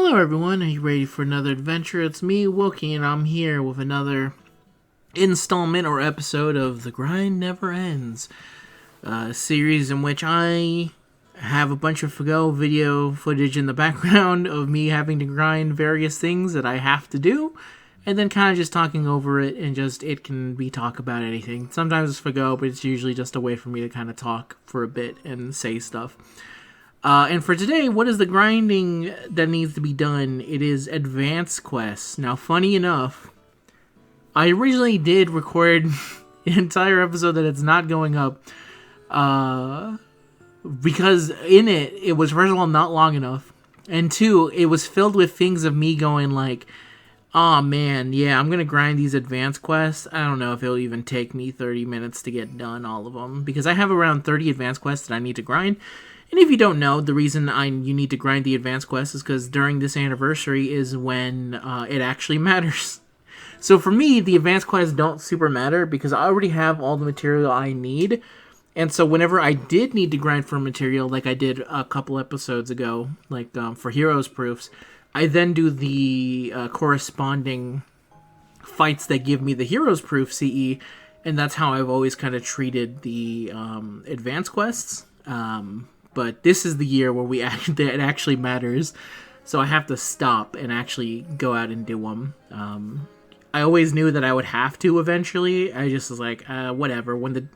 Hello everyone, are you ready for another adventure? It's me, Wokey, and I'm here with another installment or episode of The Grind Never Ends, a series in which I have a bunch of FGO video footage in the background of me having to grind various things that I have to do, and then kind of just talking over it, and just it can be talk about anything. Sometimes it's FGO, but it's usually just a way for me to kind of talk for a bit and say stuff. And for today, what is the grinding that needs to be done? It is advanced quests. Now, funny enough, I originally did record an entire episode that it's not going up, because in it was, first of all, not long enough, and two, it was filled with things of me going like, oh man, yeah, I'm gonna grind these advanced quests. I don't know if it'll even take me 30 minutes to get done all of them, because I have around 30 advanced quests that I need to grind. And if you don't know, the reason you need to grind the advanced quest is because during this anniversary is when it actually matters. So for me, the advanced quests don't super matter because I already have all the material I need. And so whenever I did need to grind for material, like I did a couple episodes ago, like for Heroes Proofs, I then do the corresponding fights that give me the Heroes Proof CE, and that's how I've always kind of treated the advanced quests. But this is the year where it actually matters, so I have to stop and actually go out and do them. I always knew that I would have to eventually. I just was like, whatever. When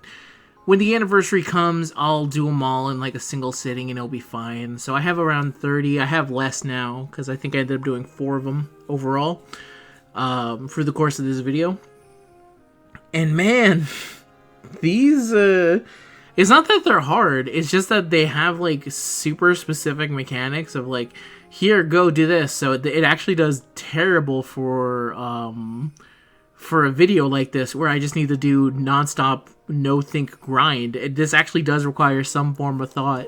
the anniversary comes, I'll do them all in like a single sitting, and it'll be fine. So I have around 30. I have less now because I think I ended up doing 4 of them overall through the course of this video. And man, these it's not that they're hard, it's just that they have, like, super specific mechanics of, like, here, go do this. So it actually does terrible for a video like this, where I just need to do non-stop, no-think grind. This actually does require some form of thought.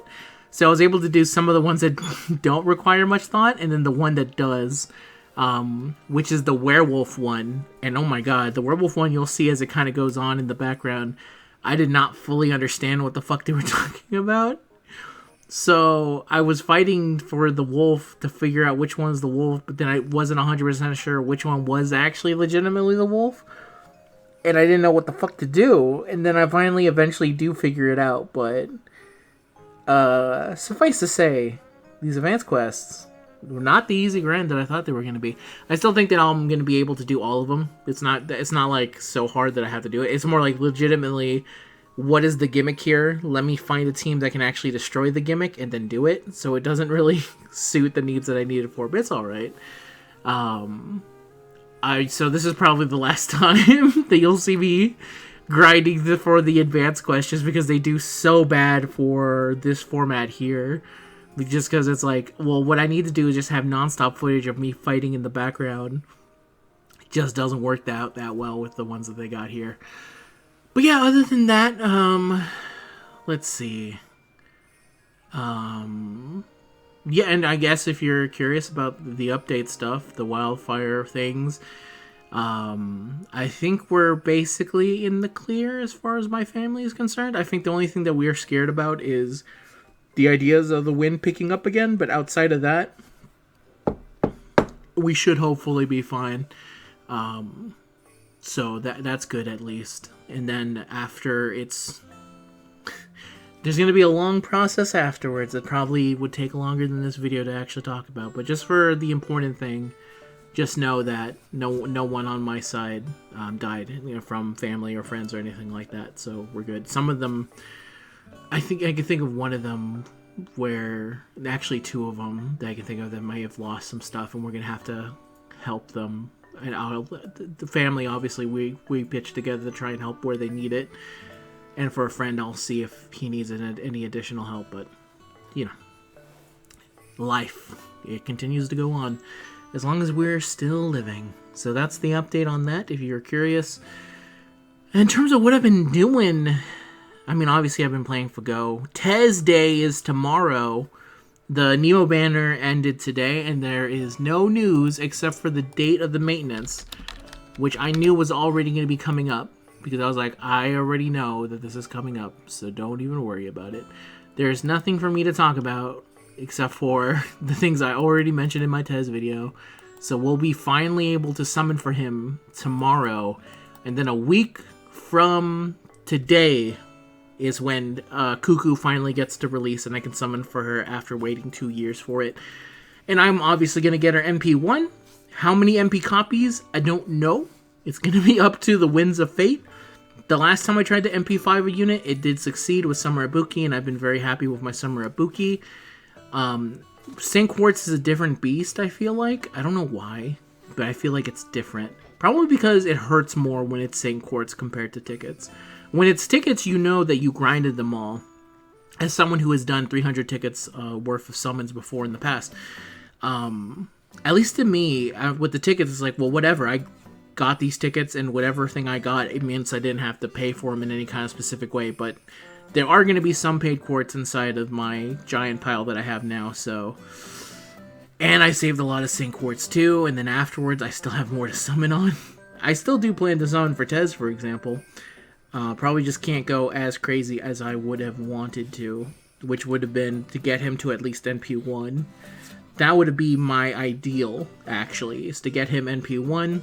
So I was able to do some of the ones that don't require much thought, and then the one that does, which is the werewolf one. And oh my god, the werewolf one you'll see as it kind of goes on in the background. I did not fully understand what the fuck they were talking about. So I was fighting for the wolf to figure out which one's the wolf, but then I wasn't 100% sure which one was actually legitimately the wolf. And I didn't know what the fuck to do. And then I finally eventually do figure it out, but suffice to say, these advanced quests were not the easy grind that I thought they were going to be. I still think that I'm going to be able to do all of them. It's not like so hard that I have to do it. It's more like legitimately, what is the gimmick here? Let me find a team that can actually destroy the gimmick and then do it. So it doesn't really suit the needs that I need it for, but it's all right. So this is probably the last time that you'll see me grinding for the advanced quests, because they do so bad for this format here. Just because it's like, well, what I need to do is just have non-stop footage of me fighting in the background. It just doesn't work out that well with the ones that they got here. But yeah, other than that, let's see. Yeah, and I guess if you're curious about the update stuff, the wildfire things, I think we're basically in the clear as far as my family is concerned. I think the only thing that we're scared about is the ideas of the wind picking up again, but outside of that, we should hopefully be fine. So that's good at least. And then after there's going to be a long process afterwards that probably would take longer than this video to actually talk about. But just for the important thing, just know that no one on my side died, from family or friends or anything like that. So we're good. Some of them, I think I can think of one of them where, actually 2 of them that I can think of that may have lost some stuff, and we're going to have to help them. And the family, obviously, we pitch together to try and help where they need it. And for a friend, I'll see if he needs any additional help. But, life, it continues to go on as long as we're still living. So that's the update on that, if you're curious. In terms of what I've been doing, I mean, obviously I've been playing FGO. Tez Day is tomorrow. The Nemo banner ended today, and there is no news except for the date of the maintenance, which I knew was already going to be coming up, because I was like, I already know that this is coming up, so don't even worry about it. There's nothing for me to talk about except for the things I already mentioned in my Tez video. So we'll be finally able to summon for him tomorrow. And then a week from today is when Cuckoo finally gets to release, and I can summon for her after waiting 2 years for it. And I'm obviously going to get her MP1. How many MP copies? I don't know. It's going to be up to the Winds of Fate. The last time I tried to MP5 a unit, it did succeed with Summer Ibuki, and I've been very happy with my Summer Ibuki. St. Quartz is a different beast, I feel like. I don't know why, but I feel like it's different. Probably because it hurts more when it's St. Quartz compared to tickets. When it's tickets, you know that you grinded them all. As someone who has done 300 tickets worth of summons before in the past. At least to me, with the tickets, it's like, well, whatever. I got these tickets, and whatever thing I got, it means I didn't have to pay for them in any kind of specific way. But there are going to be some paid quartz inside of my giant pile that I have now, so... And I saved a lot of St. Quartz too, and then afterwards I still have more to summon on. I still do plan to summon for Tez, for example. Probably just can't go as crazy as I would have wanted to, which would have been to get him to at least NP1. That would be my ideal, actually, is to get him NP1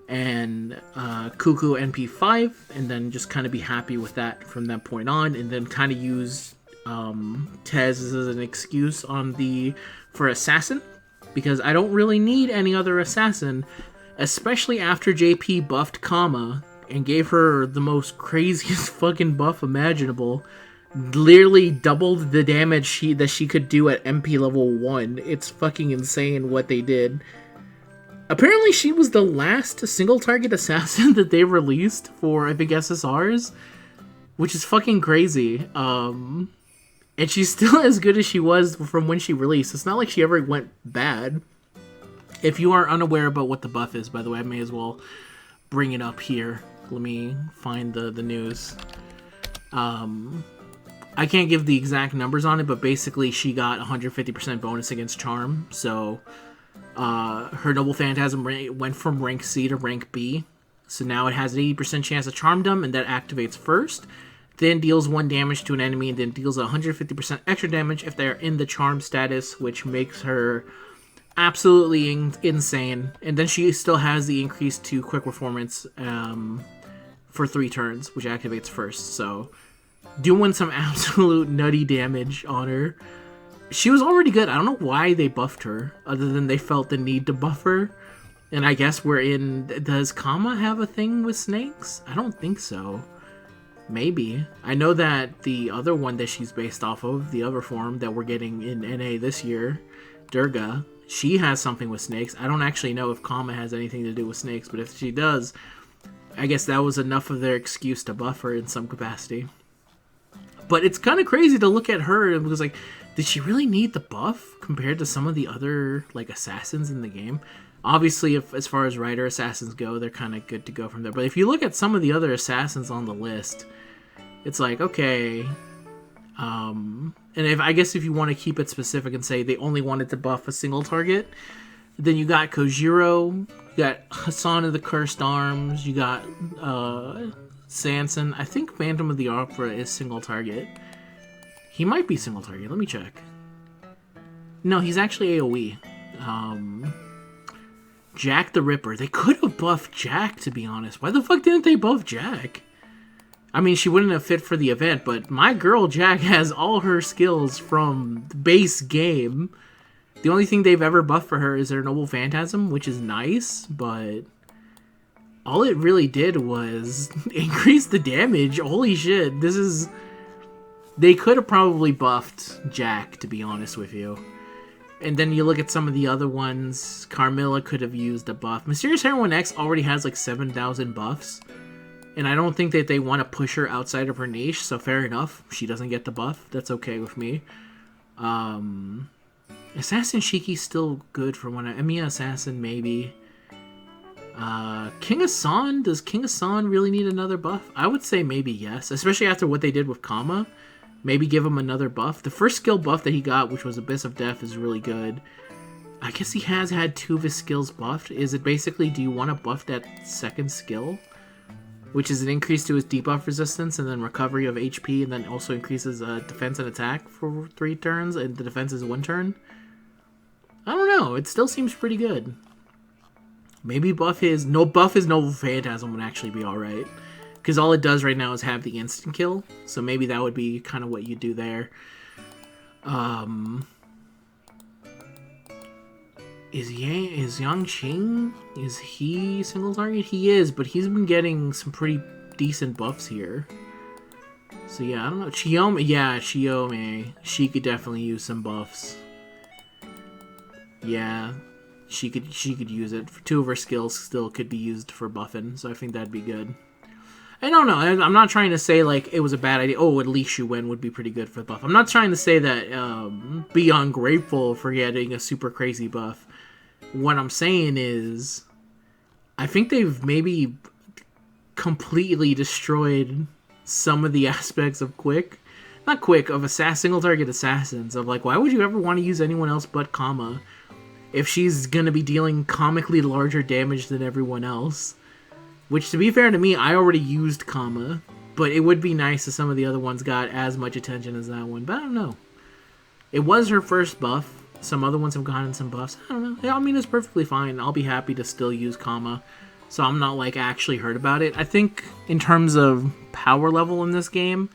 and Cuckoo NP5, and then just kind of be happy with that from that point on, and then kind of use Tez as an excuse for Assassin, because I don't really need any other Assassin, especially after JP buffed Kama and gave her the most craziest fucking buff imaginable. Literally doubled the damage that she could do at MP level 1. It's fucking insane what they did. Apparently she was the last single target assassin that they released for, I think, SSRs, which is fucking crazy. And she's still as good as she was from when she released. It's not like she ever went bad. If you are unaware about what the buff is, by the way, I may as well bring it up here. Let me find the news. I can't give the exact numbers on it, but basically she got 150% bonus against Charm. So her Noble Phantasm went from rank C to rank B. So now it has an 80% chance of Charmdom, and that activates first. Then deals 1 damage to an enemy, and then deals 150% extra damage if they're in the Charm status, which makes her absolutely insane. And then she still has the increase to Quick Performance for 3 turns, which activates first. So doing some absolute nutty damage on her. She was already good. I don't know why they buffed her, other than they felt the need to buff her. And I guess does Kama have a thing with snakes? I don't think so. Maybe. I know that the other one that she's based off of, the other form that we're getting in NA this year, Durga, she has something with snakes. I don't actually know if Kama has anything to do with snakes, but if she does, I guess that was enough of their excuse to buff her in some capacity. But it's kind of crazy to look at her and was like, did she really need the buff compared to some of the other like assassins in the game? Obviously, as far as Rider assassins go, they're kind of good to go from there. But if you look at some of the other assassins on the list, it's like, okay. And I guess if you want to keep it specific and say they only wanted to buff a single target, then you got Kojiro, you got Hassan of the Cursed Arms, you got Sanson. I think Phantom of the Opera is single target. He might be single target. Let me check. No, he's actually AoE. Jack the Ripper. They could have buffed Jack, to be honest. Why the fuck didn't they buff Jack? I mean, she wouldn't have fit for the event, but my girl Jack has all her skills from the base game. The only thing they've ever buffed for her is her Noble Phantasm, which is nice, but all it really did was increase the damage. Holy shit, they could have probably buffed Jack, to be honest with you. And then you look at some of the other ones. Carmilla could have used a buff. Mysterious Heroine X already has like 7,000 buffs. And I don't think that they want to push her outside of her niche, so fair enough. She doesn't get the buff. That's okay with me. Assassin Shiki's still good for when Emiya Assassin, maybe. King Hassan? Does King Hassan really need another buff? I would say maybe yes, especially after what they did with Kama. Maybe give him another buff. The first skill buff that he got, which was Abyss of Death, is really good. I guess he has had 2 of his skills buffed. Is it basically, do you want to buff that second skill? which is an increase to his debuff resistance and then recovery of HP, and then also increases defense and attack for 3 turns, and the defense is 1 turn. I don't know. It still seems pretty good. Maybe buff his Noble Phantasm would actually be alright. Because all it does right now is have the instant kill. So maybe that would be kind of what you do there. Is Yang Qing, is he single target? He is, but he's been getting some pretty decent buffs here. So yeah, I don't know. Chiome. She could definitely use some buffs. Yeah, she could use it. 2 of her skills still could be used for buffing, so I think that'd be good. I don't know. I'm not trying to say, like, it was a bad idea. Oh, at least Shu Wen would be pretty good for the buff. I'm not trying to say that be ungrateful for getting a super crazy buff. What I'm saying is, I think they've maybe completely destroyed some of the aspects of of single target assassins. Of, like, why would you ever want to use anyone else but Kama if she's going to be dealing comically larger damage than everyone else? Which, to be fair to me, I already used Kama, but it would be nice if some of the other ones got as much attention as that one, but I don't know. It was her first buff. Some other ones have gotten some buffs. I don't know. Yeah, I mean, it's perfectly fine. I'll be happy to still use Kama, so I'm not, like, actually hurt about it. I think, in terms of power level in this game,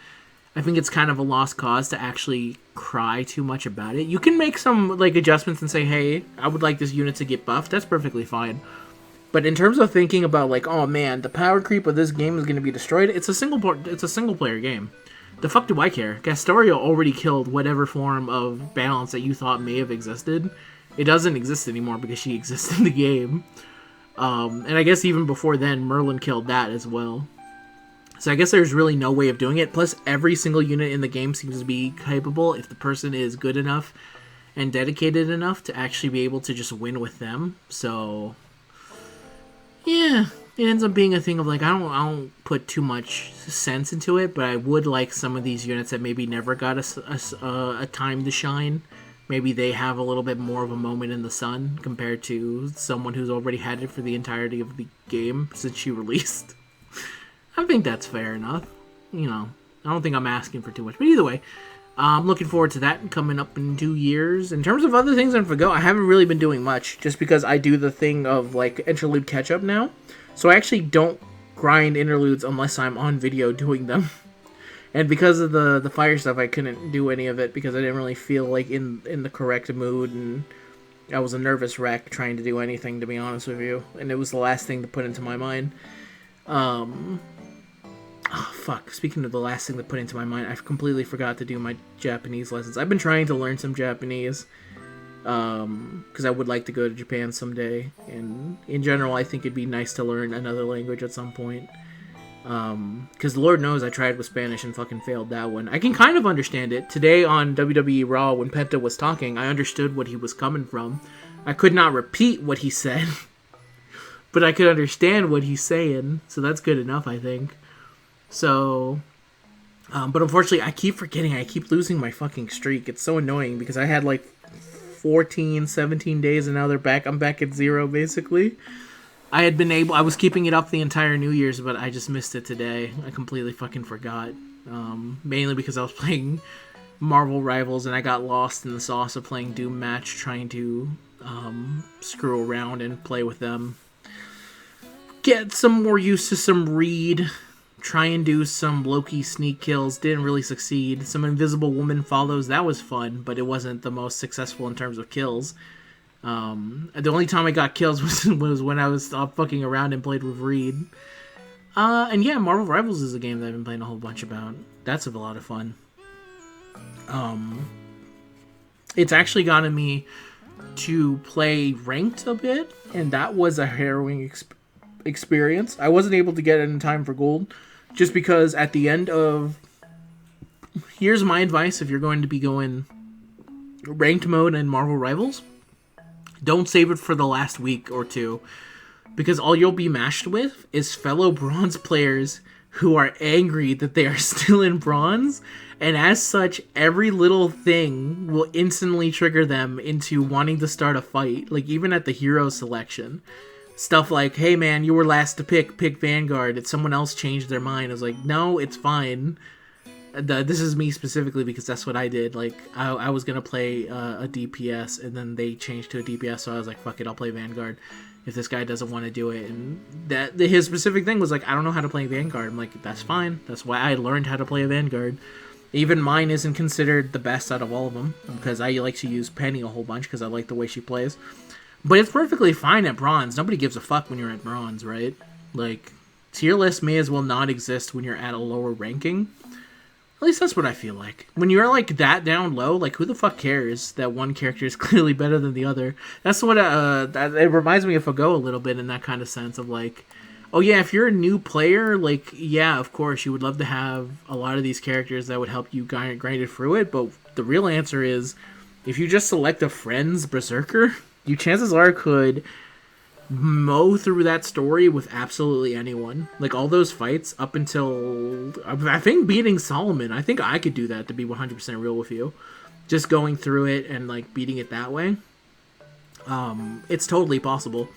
I think it's kind of a lost cause to actually cry too much about it. You can make some, like, adjustments and say, hey, I would like this unit to get buffed. That's perfectly fine. But in terms of thinking about, like, oh man, the power creep of this game is going to be destroyed, it's a single player game. The fuck do I care? Castoria already killed whatever form of balance that you thought may have existed. It doesn't exist anymore because she exists in the game. And I guess even before then, Merlin killed that as well. So I guess there's really no way of doing it. Plus, every single unit in the game seems to be capable if the person is good enough and dedicated enough to actually be able to just win with them. So yeah, it ends up being a thing of, like, I don't put too much sense into it, but I would like some of these units that maybe never got a time to shine. Maybe they have a little bit more of a moment in the sun compared to someone who's already had it for the entirety of the game since she released. I think that's fair enough. You know, I don't think I'm asking for too much. But either way, I'm looking forward to that coming up in 2 years. In terms of other things on FGO, I haven't really been doing much, just because I do the thing of, like, interlude catch-up now. So I actually don't grind interludes unless I'm on video doing them. And because of the fire stuff, I couldn't do any of it because I didn't really feel like in the correct mood, and I was a nervous wreck trying to do anything, to be honest with you. And it was the last thing to put into my mind. Oh, fuck. Speaking of the last thing that put into my mind, I completely forgot to do my Japanese lessons. I've been trying to learn some Japanese, because I would like to go to Japan someday. And in general, I think it'd be nice to learn another language at some point. Because Lord knows I tried with Spanish and fucking failed that one. I can kind of understand it. Today on WWE Raw, when Penta was talking, I understood what he was coming from. I could not repeat what he said, but I could understand what he's saying, so that's good enough, I think. So, but unfortunately, I keep forgetting. I keep losing my fucking streak. It's so annoying because I had like 14, 17 days and now they're back. I'm back at 0, basically. I was keeping it up the entire New Year's, but I just missed it today. I completely fucking forgot. Mainly because I was playing Marvel Rivals and I got lost in the sauce of playing Doom Match, trying to screw around and play with them. Get some more used to some Reed. Try and do some Loki sneak kills. Didn't really succeed. Some Invisible Woman follows. That was fun, but it wasn't the most successful in terms of kills. The only time I got kills was when I was fucking around and played with Reed. And yeah, Marvel Rivals is a game that I've been playing a whole bunch about. That's a lot of fun. It's actually gotten me to play ranked a bit, and that was a harrowing experience. I wasn't able to get it in time for gold, just because at the end of... Here's my advice if you're going to be going ranked mode and Marvel Rivals. Don't save it for the last week or two, because all you'll be matched with is fellow bronze players who are angry that they are still in bronze, and as such, every little thing will instantly trigger them into wanting to start a fight, like even at the hero selection. Stuff like, hey man, you were last to pick Vanguard. If someone else changed their mind, I was like, no, it's fine. This is me specifically because that's what I did. Like, I was going to play a DPS, and then they changed to a DPS, so I was like, fuck it, I'll play Vanguard if this guy doesn't want to do it. And his specific thing was like, I don't know how to play Vanguard. I'm like, that's fine. That's why I learned how to play a Vanguard. Even mine isn't considered the best out of all of them, because I like to use Penny a whole bunch because I like the way she plays. But it's perfectly fine at bronze. Nobody gives a fuck when you're at bronze, right? Like, tier list may as well not exist when you're at a lower ranking. At least that's what I feel like. When you're like that down low, like who the fuck cares that one character is clearly better than the other? That's what it reminds me of FGO a little bit in that kind of sense of like, oh yeah, if you're a new player, like yeah, of course you would love to have a lot of these characters that would help you grind it through it. But the real answer is, if you just select a friend's berserker, you chances are could mow through that story with absolutely anyone. Like, all those fights up until, I think, beating Solomon, I think I could do that, to be 100% real with you. Just going through it and, like, beating it that way. It's totally possible.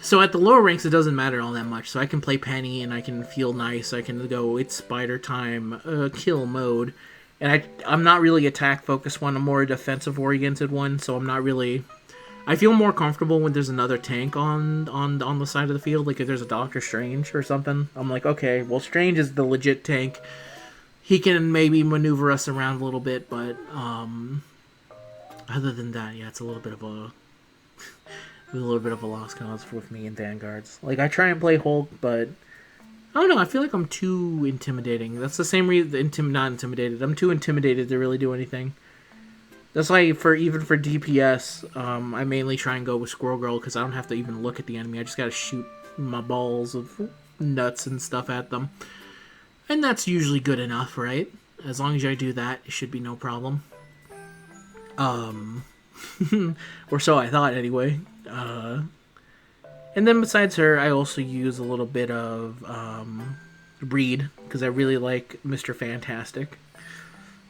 So at the lower ranks, it doesn't matter all that much. So I can play Penny, and I can feel nice. I can go, it's spider time, kill mode. And I'm not really attack-focused one. I'm more a defensive-oriented one, so I'm not really... I feel more comfortable when there's another tank on the side of the field. Like, if there's a Doctor Strange or something, I'm like, okay, well, Strange is the legit tank. He can maybe maneuver us around a little bit, but other than that, yeah, it's a little bit of a lost cause with me in Vanguards. Like, I try and play Hulk, but I don't know. I feel like I'm too intimidating. That's the same reason. Not intimidated. I'm too intimidated to really do anything. That's why, even for DPS, I mainly try and go with Squirrel Girl, because I don't have to even look at the enemy. I just gotta shoot my balls of nuts and stuff at them. And that's usually good enough, right? As long as I do that, it should be no problem. Or so I thought, anyway. And then besides her, I also use a little bit of Reed, because I really like Mr. Fantastic.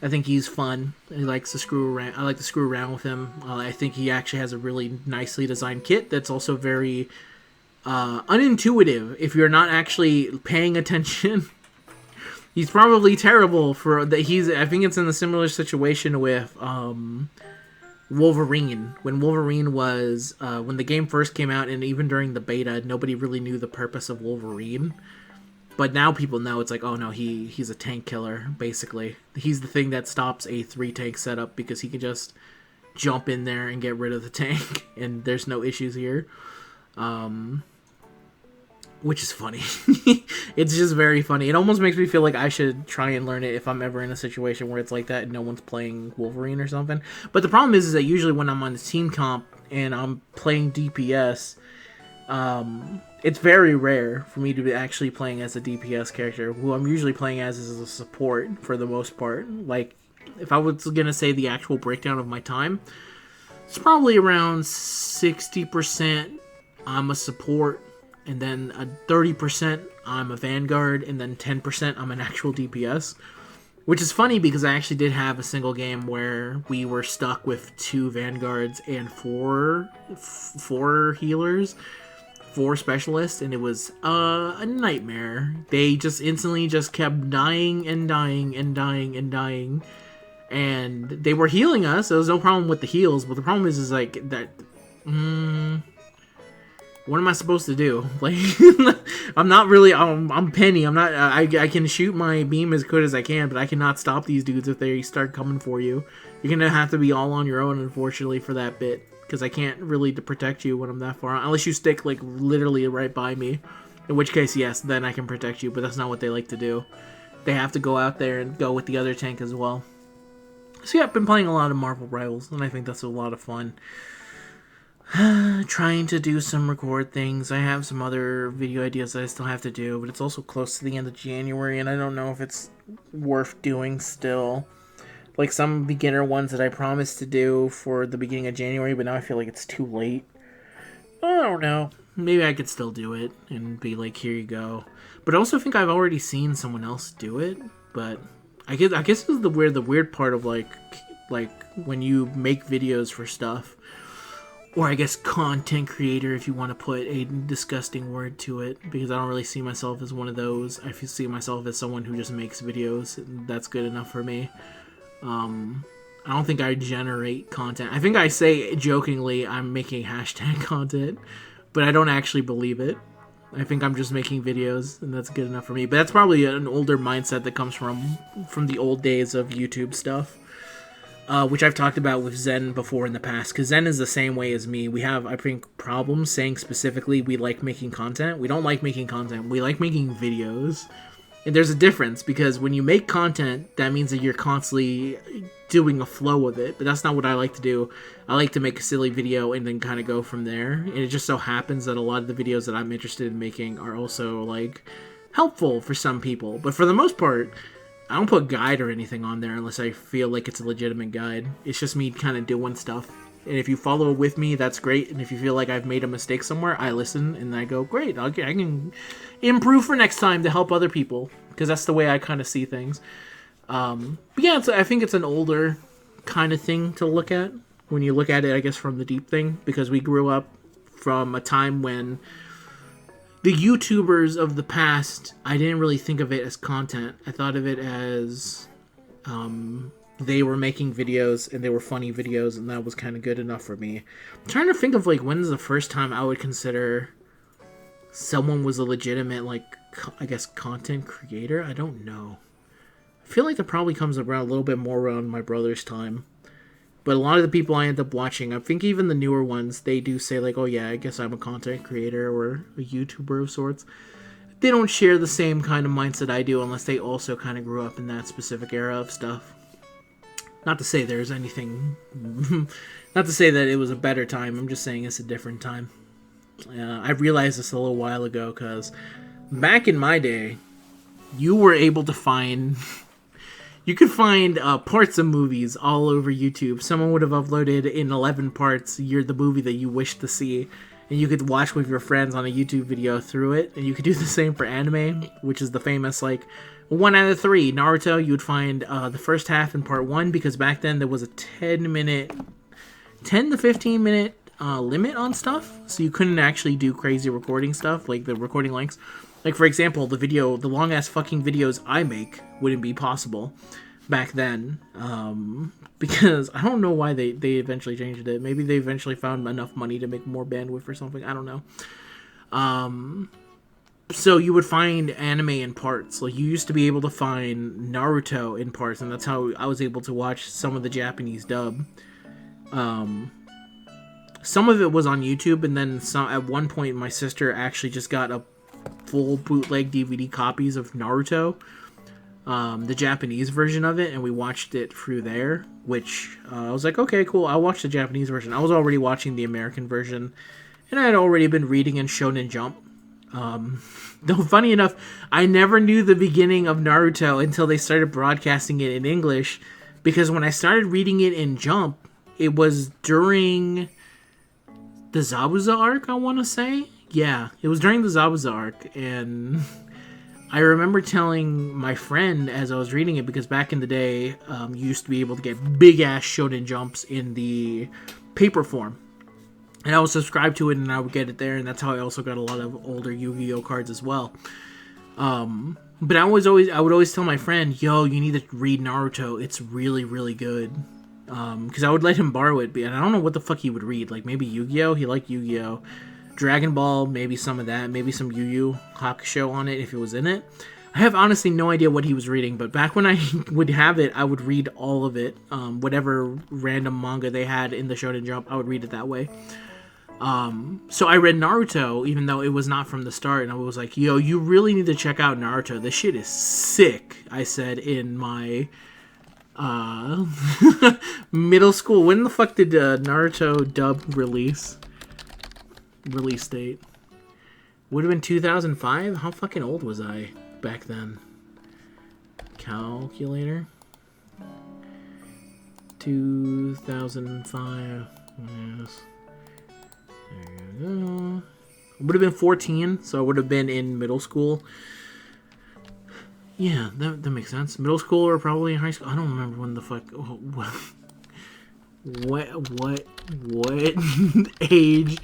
I think he's fun. He likes to screw around. I like to screw around with him. I think he actually has a really nicely designed kit that's also very unintuitive. If you're not actually paying attention, he's probably terrible for that. I think it's in a similar situation with Wolverine. When Wolverine was when the game first came out, and even during the beta, nobody really knew the purpose of Wolverine. But now people know. It's like, oh no, he's a tank killer, basically. He's the thing that stops a 3-tank setup, because he can just jump in there and get rid of the tank, and there's no issues here. Which is funny. It's just very funny. It almost makes me feel like I should try and learn it if I'm ever in a situation where it's like that and no one's playing Wolverine or something. But the problem is that usually when I'm on the team comp and I'm playing DPS, it's very rare for me to be actually playing as a DPS character. Who I'm usually playing as is a support for the most part. Like, if I was gonna say the actual breakdown of my time, it's probably around 60% I'm a support, and then 30% I'm a Vanguard, and then 10% I'm an actual DPS. Which is funny, because I actually did have a single game where we were stuck with 2 Vanguards and 4 healers. 4 specialists, and it was a nightmare. They just instantly just kept dying and dying and dying and dying, and they were healing us. There was no problem with the heals, but the problem is like that. What am I supposed to do? Like, I'm not really. I'm Penny. I'm not. I can shoot my beam as good as I can, but I cannot stop these dudes if they start coming for you. You're gonna have to be all on your own, unfortunately, for that bit. Because I can't really protect you when I'm that far, unless you stick like literally right by me, in which case yes, then I can protect you, but that's not what they like to do. They have to go out there and go with the other tank as well. So yeah, I've been playing a lot of Marvel Rivals, and I think that's a lot of fun. Trying to do some record things. I have some other video ideas that I still have to do, but it's also close to the end of January, and I don't know if it's worth doing still. Like some beginner ones that I promised to do for the beginning of January, but now I feel like it's too late. I don't know. Maybe I could still do it and be like, here you go. But I also think I've already seen someone else do it. But I guess this is the weird part of like when you make videos for stuff. or I guess content creator, if you want to put a disgusting word to it, because I don't really see myself as one of those. I see myself as someone who just makes videos. That's good enough for me. I don't think I generate content. I think I say jokingly I'm making hashtag content, but I don't actually believe it. I think I'm just making videos, and that's good enough for me. But that's probably an older mindset that comes from the old days of YouTube stuff. Which I've talked about with Zen before in the past, because Zen is the same way as me. We have, I think, problems saying specifically we like making content. We don't like making content. We like making videos. And there's a difference, because when you make content, that means that you're constantly doing a flow of it. But that's not what I like to do. I like to make a silly video and then kind of go from there. And it just so happens that a lot of the videos that I'm interested in making are also, like, helpful for some people. But for the most part, I don't put guide or anything on there unless I feel like it's a legitimate guide. It's just me kind of doing stuff. And if you follow with me, that's great. And if you feel like I've made a mistake somewhere, I listen and I go, great, I can improve for next time to help other people. Because that's the way I kind of see things. But yeah, I think it's an older kind of thing to look at. When you look at it, I guess, from the deep thing. Because we grew up from a time when the YouTubers of the past, I didn't really think of it as content. I thought of it as they were making videos and they were funny videos, and that was kind of good enough for me. I'm trying to think of, like, when's the first time I would consider someone was a legitimate, like, I guess, content creator? I don't know. I feel like that probably comes around a little bit more around my brother's time. But a lot of the people I end up watching, I think even the newer ones, they do say, like, oh yeah, I guess I'm a content creator or a YouTuber of sorts. They don't share the same kind of mindset I do unless they also kind of grew up in that specific era of stuff. Not to say there's anything... not to say that it was a better time. I'm just saying it's a different time. I realized this a little while ago because back in my day, you were able to find... You could find parts of movies all over YouTube. Someone would have uploaded in 11 parts the movie that you wish to see, and you could watch with your friends on a YouTube video through it. And you could do the same for anime, which is the famous, like, 1 out of 3. Naruto, you would find the first half in part 1, because back then there was a 10 to 15 minute limit on stuff, so you couldn't actually do crazy recording stuff, like the recording lengths. Like, for example, the long-ass fucking videos I make wouldn't be possible back then. Because I don't know why they eventually changed it. Maybe they eventually found enough money to make more bandwidth or something. I don't know. So you would find anime in parts. Like, you used to be able to find Naruto in parts, and that's how I was able to watch some of the Japanese dub. Some of it was on YouTube, and then at one point my sister actually just got a full bootleg DVD copies of Naruto, the Japanese version of it, and we watched it through there, which I was like, okay, cool, I'll watch the Japanese version. I was already watching the American version, and I had already been reading in Shonen Jump. Though, funny enough, I never knew the beginning of Naruto until they started broadcasting it in English, because when I started reading it in Jump, it was during the Zabuza arc, I want to say. Yeah, it was during the Zabuza arc, and I remember telling my friend as I was reading it, because back in the day, you used to be able to get big-ass Shonen Jumps in the paper form. And I would subscribe to it, and I would get it there, and that's how I also got a lot of older Yu-Gi-Oh cards as well. But I would always tell my friend, yo, you need to read Naruto, it's really, really good. Because I would let him borrow it, and I don't know what the fuck he would read, like maybe Yu-Gi-Oh? He liked Yu-Gi-Oh! Dragon Ball, maybe some of that, maybe some Yu Yu Hakusho on it if it was in it. I have honestly no idea what he was reading, but back when I would have it, I would read all of it. Whatever random manga they had in the Shonen Jump, I would read it that way. So I read Naruto, even though it was not from the start, and I was like, yo, you really need to check out Naruto. This shit is sick, I said in my middle school. When the fuck did Naruto dub release date? Would have been 2005? How fucking old was I back then? Calculator. 2005. Yes. There you go. Would have been 14, so I would have been in middle school. Yeah, that makes sense. Middle school or probably high school. I don't remember when the fuck. What age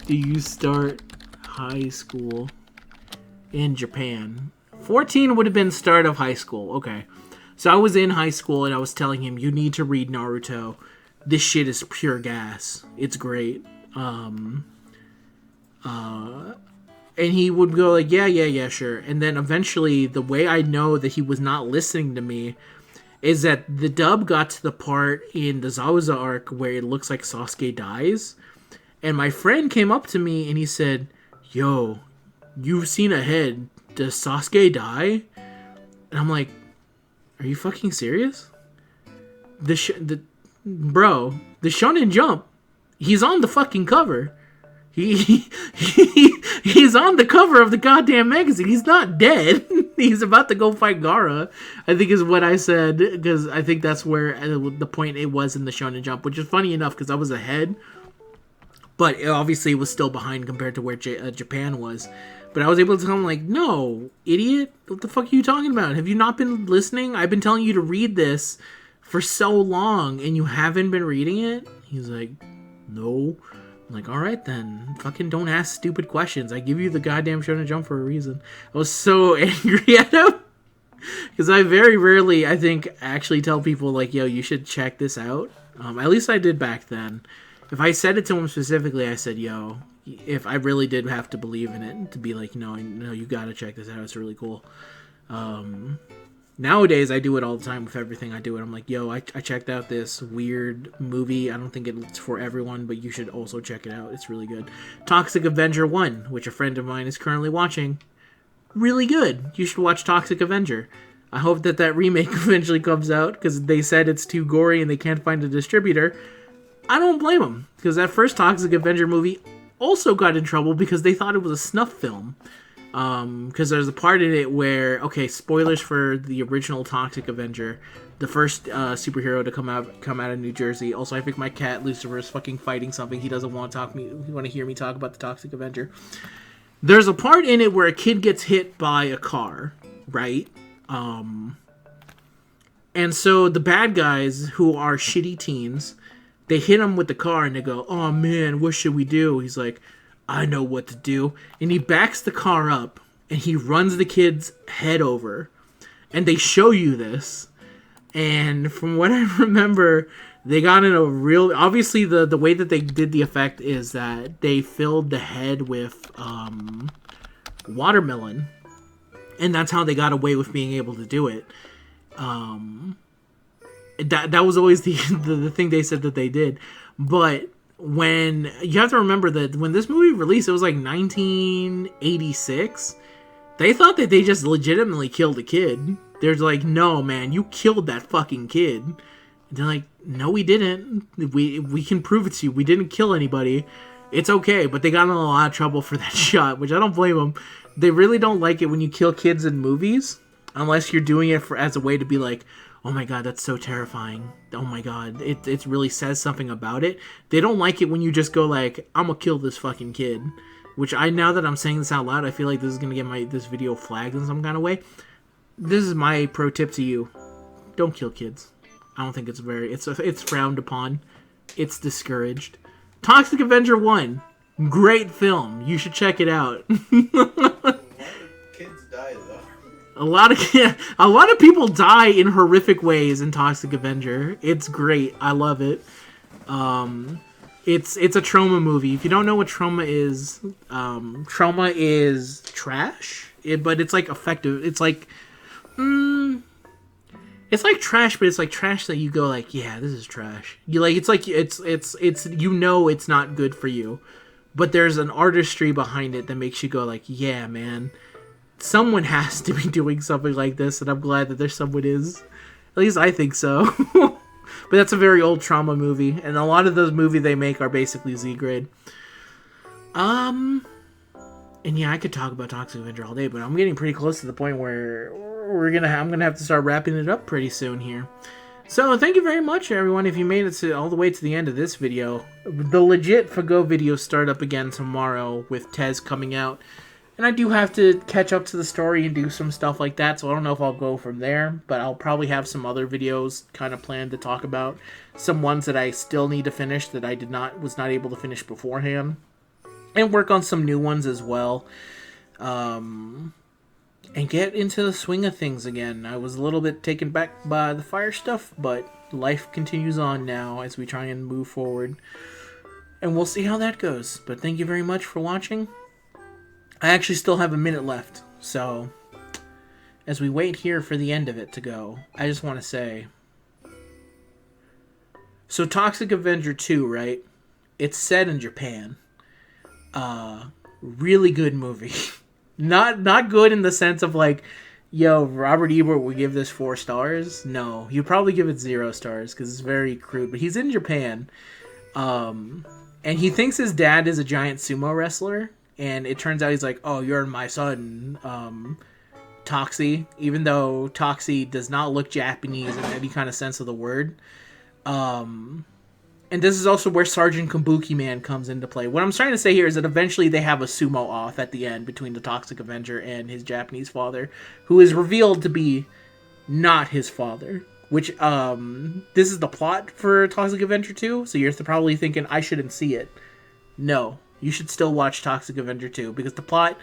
do you start high school in Japan? 14 would have been start of high school. Okay. So I was in high school and I was telling him, you need to read Naruto. This shit is pure gas. It's great. And he would go like, yeah, sure. And then eventually, the way I know that he was not listening to me is that the dub got to the part in the Zabuza arc where it looks like Sasuke dies. And my friend came up to me and he said, yo, you've seen ahead. Does Sasuke die? And I'm like, are you fucking serious? Bro, the Shonen Jump, he's on the fucking cover. He's on the cover of the goddamn magazine. He's not dead. He's about to go fight Gaara, I think is what I said, because I think that's where the point it was in the Shonen Jump, which is funny enough because I was ahead, but obviously it was still behind compared to where Japan was. But I was able to tell him, like, no, idiot, what the fuck are you talking about? Have you not been listening? I've been telling you to read this for so long, and you haven't been reading it? He's like, no. I'm like, all right then, fucking don't ask stupid questions. I give you the goddamn Shonen Jump for a reason. I was so angry at him because I very rarely, I think, actually tell people like, yo, you should check this out. At least I did back then. If I said it to him specifically, I said, yo, if I really did have to believe in it, to be like, no, you gotta check this out. It's really cool. Nowadays, I do it all the time with everything I do. I'm like, yo, I checked out this weird movie. I don't think it's for everyone, but you should also check it out. It's really good. Toxic Avenger 1, which a friend of mine is currently watching. Really good. You should watch Toxic Avenger. I hope that remake eventually comes out, because they said it's too gory and they can't find a distributor. I don't blame them, because that first Toxic Avenger movie also got in trouble because they thought it was a snuff film. Because there's a part in it where, okay, spoilers for the original Toxic Avenger, the first superhero to come out of New Jersey. Also, I think my cat Lucifer is fucking fighting something. He doesn't want to hear me talk about the Toxic Avenger. There's a part in it where a kid gets hit by a car, right? And so the bad guys, who are shitty teens, they hit him with the car and they go, oh man, what should we do? He's like, I know what to do. And he backs the car up and he runs the kid's head over. And they show you this. And from what I remember, they got in a real... Obviously, the way that they did the effect is that they filled the head with watermelon. And that's how they got away with being able to do it. That was always the thing they said that they did. But... when you have to remember that when this movie released, it was like 1986. They thought that they just legitimately killed a kid. They're like, no, man, you killed that fucking kid. And they're like, no, we didn't. We can prove it to you. We didn't kill anybody. It's okay. But they got in a lot of trouble for that shot, which I don't blame them. They really don't like it when you kill kids in movies, unless you're doing it as a way to be like, oh my god, that's so terrifying. Oh my god, it really says something about it. They don't like it when you just go like, I'm gonna kill this fucking kid. Which now that I'm saying this out loud, I feel like this is gonna get this video flagged in some kind of way. This is my pro tip to you. Don't kill kids. I don't think it's it's frowned upon. It's discouraged. Toxic Avenger 1. Great film. You should check it out. Kids die though. A lot of people die in horrific ways in Toxic Avenger. It's great. I love it. It's a trauma movie. If you don't know what trauma is trash. But it's like effective. It's like trash, but it's like trash that you go like, yeah, this is trash. You like it's you know it's not good for you, but there's an artistry behind it that makes you go like, yeah, man. Someone has to be doing something like this, and I'm glad that there's someone is. At least I think so. But that's a very old trauma movie, and a lot of those movies they make are basically Z grade. And yeah, I could talk about Toxic Avenger all day, but I'm getting pretty close to the point where I'm gonna have to start wrapping it up pretty soon here. So thank you very much, everyone. If you made it all the way to the end of this video, the legit FGO videos start up again tomorrow with Tez coming out. And I do have to catch up to the story and do some stuff like that, so I don't know if I'll go from there, but I'll probably have some other videos kind of planned to talk about. Some ones that I still need to finish that I was not able to finish beforehand. And work on some new ones as well. And get into the swing of things again. I was a little bit taken back by the fire stuff, but life continues on now as we try and move forward. And we'll see how that goes. But thank you very much for watching. I actually still have a minute left, so as we wait here for the end of it to go, I just want to say, so Toxic Avenger 2, right? It's set in Japan. Really good movie. Not good in the sense of like, yo, Robert Ebert would give this 4 stars. No, he'd probably give it 0 stars because it's very crude. But he's in Japan, and he thinks his dad is a giant sumo wrestler. And it turns out he's like, oh, you're my son, Toxie. Even though Toxie does not look Japanese in any kind of sense of the word. And this is also where Sergeant Kabuki Man comes into play. What I'm trying to say here is that eventually they have a sumo off at the end between the Toxic Avenger and his Japanese father, who is revealed to be not his father. Which, this is the plot for Toxic Avenger 2, so you're probably thinking, I shouldn't see it. No. You should still watch Toxic Avenger 2, because the plot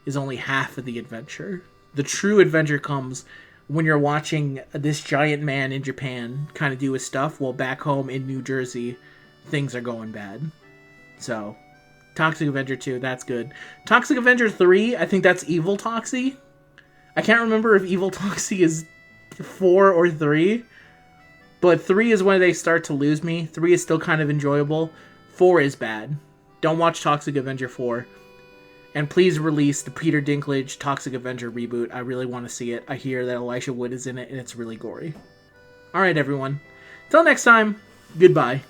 is only half of the adventure. The true adventure comes when you're watching this giant man in Japan kind of do his stuff, while back home in New Jersey, things are going bad. So, Toxic Avenger 2, that's good. Toxic Avenger 3, I think that's Evil Toxie. I can't remember if Evil Toxie is 4 or 3, but 3 is when they start to lose me. 3 is still kind of enjoyable. 4 is bad. Don't watch Toxic Avenger 4. And please release the Peter Dinklage Toxic Avenger reboot. I really want to see it. I hear that Elijah Wood is in it, and it's really gory. Alright, everyone. Till next time, goodbye.